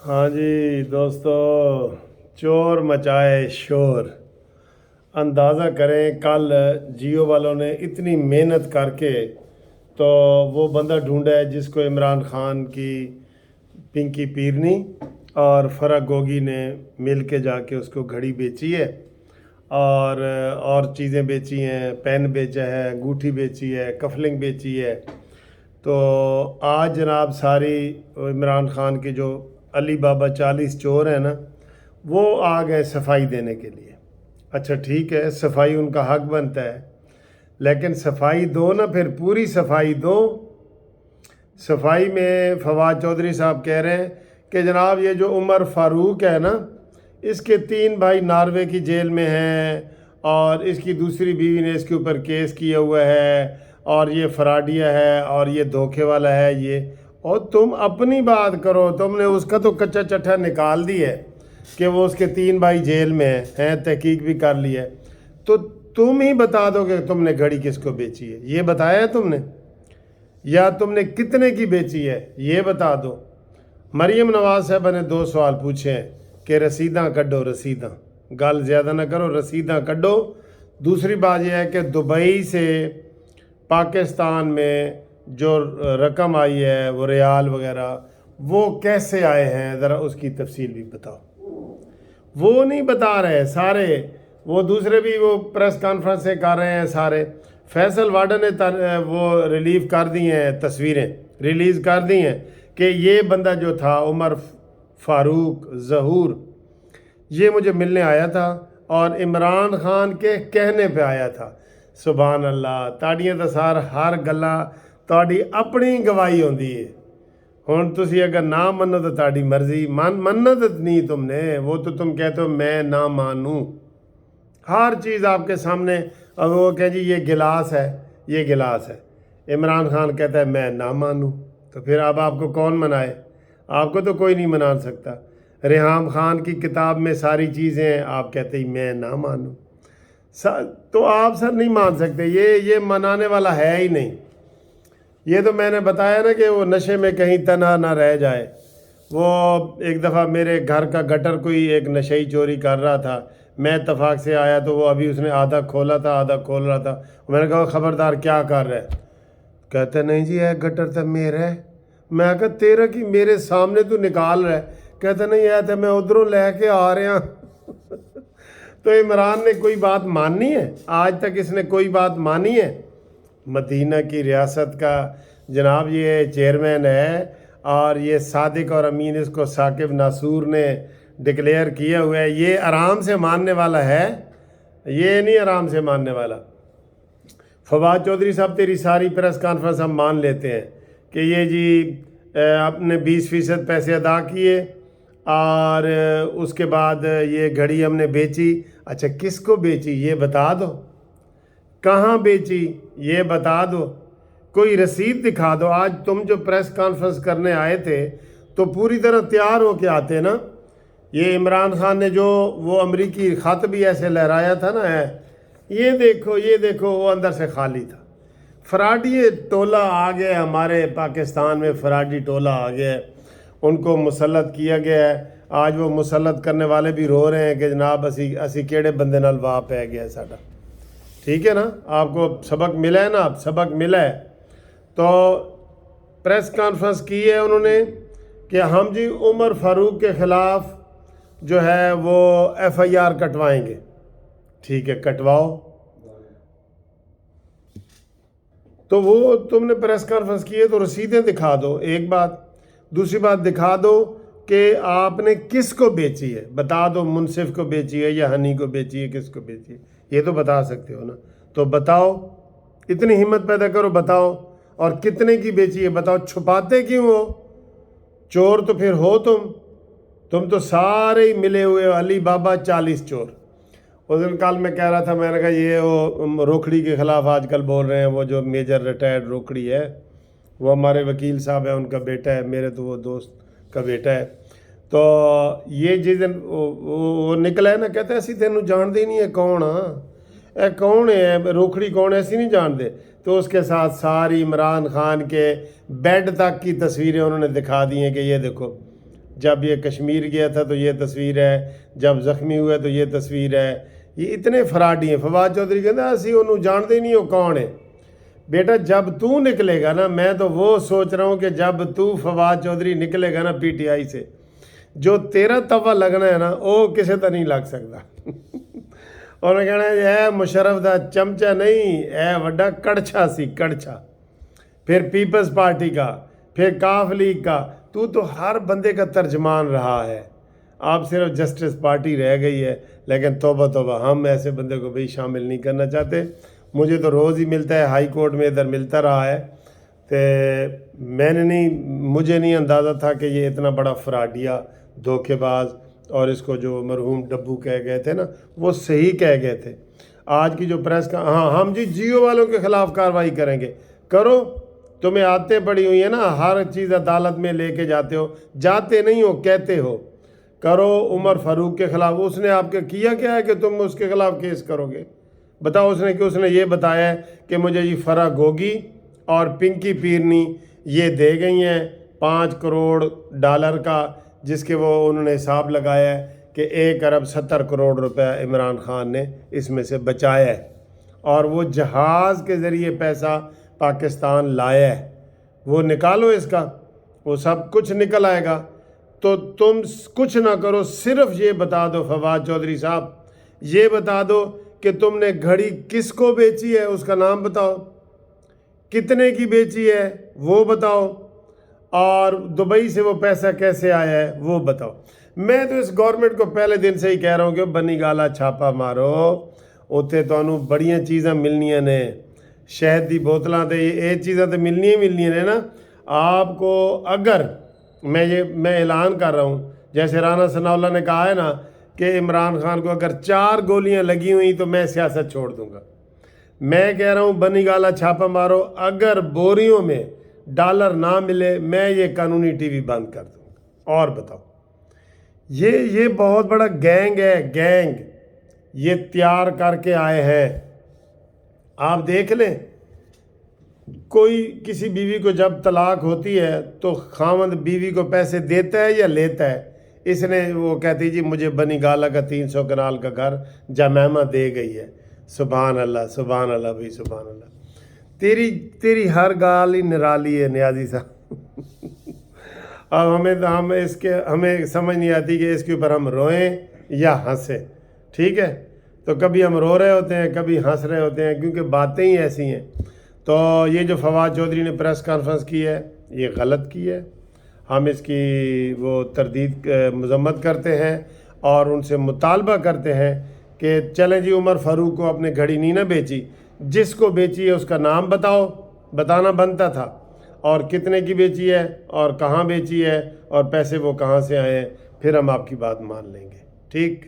ہاں جی دوستو، چور مچائے شور۔ اندازہ کریں کل جیو والوں نے اتنی محنت کر کے تو وہ بندہ ڈھونڈا ہے جس کو عمران خان کی پنکی پیرنی اور فرح گوگی نے مل کے جا کے اس کو گھڑی بیچی ہے اور چیزیں بیچی ہیں، پین بیچا ہے، انگوٹھی بیچی ہے، کفلنگ بیچی ہے۔ تو آج جناب ساری عمران خان کے جو علی بابا 40 چور ہیں نا، وہ آ گئے صفائی دینے کے لیے۔ اچھا ٹھیک ہے، صفائی ان کا حق بنتا ہے، لیکن صفائی دو نا، پھر پوری صفائی دو۔ صفائی میں فواد چودھری صاحب کہہ رہے ہیں کہ جناب یہ جو عمر فاروق ہے نا، اس کے 3 بھائی ناروے کی جیل میں ہیں اور اس کی دوسری بیوی نے اس کے اوپر کیس کیا ہوا ہے اور یہ فراڈیا ہے اور یہ دھوکے والا ہے یہ۔ اور تم اپنی بات کرو، تم نے اس کا تو کچا چٹھا نکال دی ہے کہ وہ اس کے 3 بھائی جیل میں ہیں، تحقیق بھی کر لی ہے۔ تو تم ہی بتا دو کہ تم نے گھڑی کس کو بیچی ہے، یہ بتایا ہے تم نے؟ یا تم نے کتنے کی بیچی ہے یہ بتا دو۔ مریم نواز صاحبہ نے 2 سوال پوچھے ہیں کہ رسیداں کڈو، رسیداں، گل زیادہ نہ کرو، رسیداں کڈو۔ دوسری بات یہ ہے کہ دبئی سے پاکستان میں جو رقم آئی ہے، وہ ریال وغیرہ، وہ کیسے آئے ہیں، ذرا اس کی تفصیل بھی بتاؤ۔ وہ نہیں بتا رہے سارے، وہ دوسرے بھی وہ پریس کانفرنسیں کر رہے ہیں سارے۔ فیصل واڈن نے وہ ریلیز کر دی ہیں، تصویریں ریلیز کر دی ہیں کہ یہ بندہ جو تھا عمر فاروق ظہور، یہ مجھے ملنے آیا تھا اور عمران خان کے کہنے پہ آیا تھا۔ سبحان اللہ، تاڑیاں تو سار ہر گلا تاری اپنی گواہی ہوندی ہے۔ ہن تسی اگر نہ منو تو تاری مرضی، مننا تو نہیں تم نے، وہ تو تم کہتے ہو میں نہ مانوں۔ ہر چیز آپ کے سامنے، اب وہ کہ جی یہ گلاس ہے، یہ گلاس ہے، عمران خان کہتا ہے میں نہ مانوں، تو پھر اب آپ کو کون منائے؟ آپ کو تو کوئی نہیں منا سکتا۔ ریحام خان کی کتاب میں ساری چیزیں ہیں، آپ کہتے ہیں میں نہ مانوں، تو آپ سر نہیں مان سکتے، یہ منانے والا ہے ہی نہیں۔ یہ تو میں نے بتایا نا کہ وہ نشے میں کہیں تنہا نہ رہ جائے۔ وہ ایک دفعہ میرے گھر کا گٹر کوئی ایک نشئی چوری کر رہا تھا، میں اتفاق سے آیا تو وہ ابھی اس نے آدھا کھولا تھا، آدھا کھول رہا تھا۔ میں نے کہا خبردار کیا کر رہا ہے؟ کہتے نہیں جی یہ گٹر تو میرا ہے۔ میں کہا تیرا کی میرے سامنے تو نکال رہا ہے؟ کہتے نہیں یہ تو میں ادھروں لے کے آ رہا ہوں۔ تو عمران نے کوئی بات ماننی ہے؟ آج تک اس نے کوئی بات مانی ہے؟ مدینہ کی ریاست کا جناب یہ چیئرمین ہے اور یہ صادق اور امین اس کو ثاقب ناصور نے ڈکلیئر کیا ہوا ہے، یہ آرام سے ماننے والا ہے؟ یہ نہیں آرام سے ماننے والا۔ فواد چودھری صاحب تیری ساری پریس کانفرنس ہم مان لیتے ہیں کہ یہ جی اپنے 20% پیسے ادا کیے اور اس کے بعد یہ گھڑی ہم نے بیچی۔ اچھا کس کو بیچی یہ بتا دو، کہاں بیچی یہ بتا دو، کوئی رسید دکھا دو۔ آج تم جو پریس کانفرنس کرنے آئے تھے تو پوری طرح تیار ہو کے آتے نا۔ یہ عمران خان نے جو وہ امریکی خط بھی ایسے لہرایا تھا نا، یہ دیکھو یہ دیکھو، وہ اندر سے خالی تھا۔ فراڈی ٹولہ آ گیا ہمارے پاکستان میں، فراڈی ٹولہ آ گیا ہے، ان کو مسلط کیا گیا ہے۔ آج وہ مسلط کرنے والے بھی رو رہے ہیں کہ جناب اسی کیڑے بندے نال واہ پہ گیا ہے ساڈا۔ ٹھیک ہے نا، آپ کو سبق ملا ہے نا، اب سبق ملا ہے۔ تو پریس کانفرنس کی ہے انہوں نے کہ ہم جی عمر فاروق کے خلاف جو ہے وہ FIR کٹوائیں گے۔ ٹھیک ہے کٹواؤ۔ تو وہ تم نے پریس کانفرنس کی ہے تو رسیدیں دکھا دو، ایک بات۔ دوسری بات دکھا دو کہ آپ نے کس کو بیچی ہے، بتا دو، منصف کو بیچی ہے یا ہنی کو بیچی ہے، کس کو بیچی ہے، یہ تو بتا سکتے ہو نا۔ تو بتاؤ، اتنی ہمت پیدا کرو، بتاؤ، اور کتنے کی بیچی ہے بتاؤ۔ چھپاتے کیوں ہو؟ چور تو پھر ہو تم تو سارے ہی ملے ہوئے ہو، علی بابا 40 چور۔ اس دن کل میں کہہ رہا تھا، میں نے کہا یہ وہ روکھڑی کے خلاف آج کل بول رہے ہیں، وہ جو میجر ریٹائرڈ روکھڑی ہے، وہ ہمارے وکیل صاحب ہیں، ان کا بیٹا ہے، میرے تو وہ دوست کا بیٹا ہے۔ تو یہ جس دن وہ نکلا ہے نا، کہتا ہے اسی تینوں جانتے ہی نہیں ہے کون ہاں، اے کون ہے روکھڑی، کون ہے ایسی نہیں جانتے۔ تو اس کے ساتھ ساری عمران خان کے بیڈ تک کی تصویریں انہوں نے دکھا دی ہیں کہ یہ دیکھو جب یہ کشمیر گیا تھا تو یہ تصویر ہے، جب زخمی ہوا تو یہ تصویر ہے۔ یہ اتنے فراڈی ہیں۔ فواد چودھری کہتے ہیں اسی انہوں جانتے ہی نہیں ہو کون ہے۔ بیٹا جب تو نکلے گا نا، میں تو وہ سوچ رہا ہوں کہ جب تو فواد چودھری نکلے گا نا پی ٹی آئی سے، جو تیرا توا لگنا ہے نا وہ کسی طرح نہیں لگ سکتا۔ انہوں نے کہنا ہے اے مشرف دا چمچا نہیں، اے وڈا کڑچھا سی کڑچھا، پھر پیپلز پارٹی کا، پھر کاف لیگ کا، تو ہر بندے کا ترجمان رہا ہے۔ آپ صرف جسٹس پارٹی رہ گئی ہے، لیکن توبہ توبہ ہم ایسے بندے کو بھی شامل نہیں کرنا چاہتے۔ مجھے تو روز ہی ملتا ہے، ہائی کورٹ میں ادھر ملتا رہا ہے، تو مجھے نہیں اندازہ تھا کہ یہ اتنا بڑا فراڈیا، دھوکے باز، اور اس کو جو مرحوم ڈبو کہہ گئے تھے نا وہ صحیح کہہ گئے تھے۔ آج کی جو پریس کا ہم جی جیو والوں کے خلاف کارروائی کریں گے، کرو، تمہیں عادتیں پڑی ہوئی ہیں نا، ہر چیز عدالت میں لے کے جاتے ہو، جاتے نہیں ہو کہتے ہو، کرو۔ عمر فاروق کے خلاف اس نے آپ کے کیا کیا ہے کہ تم اس کے خلاف کیس کرو گے؟ بتاؤ۔ اس نے یہ بتایا ہے کہ مجھے جی فرح گوگی اور پنکی پیرنی یہ دے گئی ہیں 5 کروڑ ڈالر کا، جس کے وہ انہوں نے حساب لگایا ہے کہ 1 ارب 70 کروڑ روپے عمران خان نے اس میں سے بچایا ہے، اور وہ جہاز کے ذریعے پیسہ پاکستان لایا ہے۔ وہ نکالو اس کا، وہ سب کچھ نکل آئے گا۔ تو تم کچھ نہ کرو، صرف یہ بتا دو فواد چودھری صاحب، یہ بتا دو کہ تم نے گھڑی کس کو بیچی ہے، اس کا نام بتاؤ، کتنے کی بیچی ہے وہ بتاؤ، اور دبئی سے وہ پیسہ کیسے آیا ہے وہ بتاؤ۔ میں تو اس گورنمنٹ کو پہلے دن سے ہی کہہ رہا ہوں کہ بنی گالا چھاپا مارو، اتنے تو بڑیاں چیزاں ملنیاں نے، شہد دی بوتلاں تے یہ چیزاں تو ملنیاں نے نا۔ آپ کو اگر میں اعلان کر رہا ہوں، جیسے رانا ثناء اللہ نے کہا ہے نا کہ عمران خان کو اگر 4 گولیاں لگی ہوئیں تو میں سیاست چھوڑ دوں گا۔ میں کہہ رہا ہوں بنی گالا چھاپا مارو، اگر بوریوں میں ڈالر نہ ملے میں یہ قانونی ٹی وی بند کر دوں گا۔ اور بتاؤ، یہ بہت بڑا گینگ ہے، گینگ یہ تیار کر کے آئے ہیں۔ آپ دیکھ لیں، کوئی کسی بیوی کو جب طلاق ہوتی ہے تو خاوند بیوی کو پیسے دیتا ہے یا لیتا ہے؟ اس نے وہ کہتی جی مجھے بنی گالا کا 300 کنال کا گھر جمعہ دے گئی ہے۔ سبحان اللہ، سبحان اللہ بھائی، سبحان اللہ۔ تیری ہر گال ہی نرالی ہے نیازی صاحب۔ اب ہمیں سمجھ نہیں آتی کہ اس کے اوپر ہم روئیں یا ہنسیں، ٹھیک ہے؟ تو کبھی ہم رو رہے ہوتے ہیں، کبھی ہنس رہے ہوتے ہیں، کیونکہ باتیں ہی ایسی ہیں۔ تو یہ جو فواد چودھری نے پریس کانفرنس کی ہے یہ غلط کی ہے، ہم اس کی وہ تردید مذمت کرتے ہیں اور ان سے مطالبہ کرتے ہیں کہ چلیں جی عمر فاروق کو اپنے گھڑی نہیں نہ بیچی، جس کو بیچی ہے اس کا نام بتاؤ، بتانا بنتا تھا، اور کتنے کی بیچی ہے اور کہاں بیچی ہے اور پیسے وہ کہاں سے آئے ہیں، پھر ہم آپ کی بات مان لیں گے، ٹھیک؟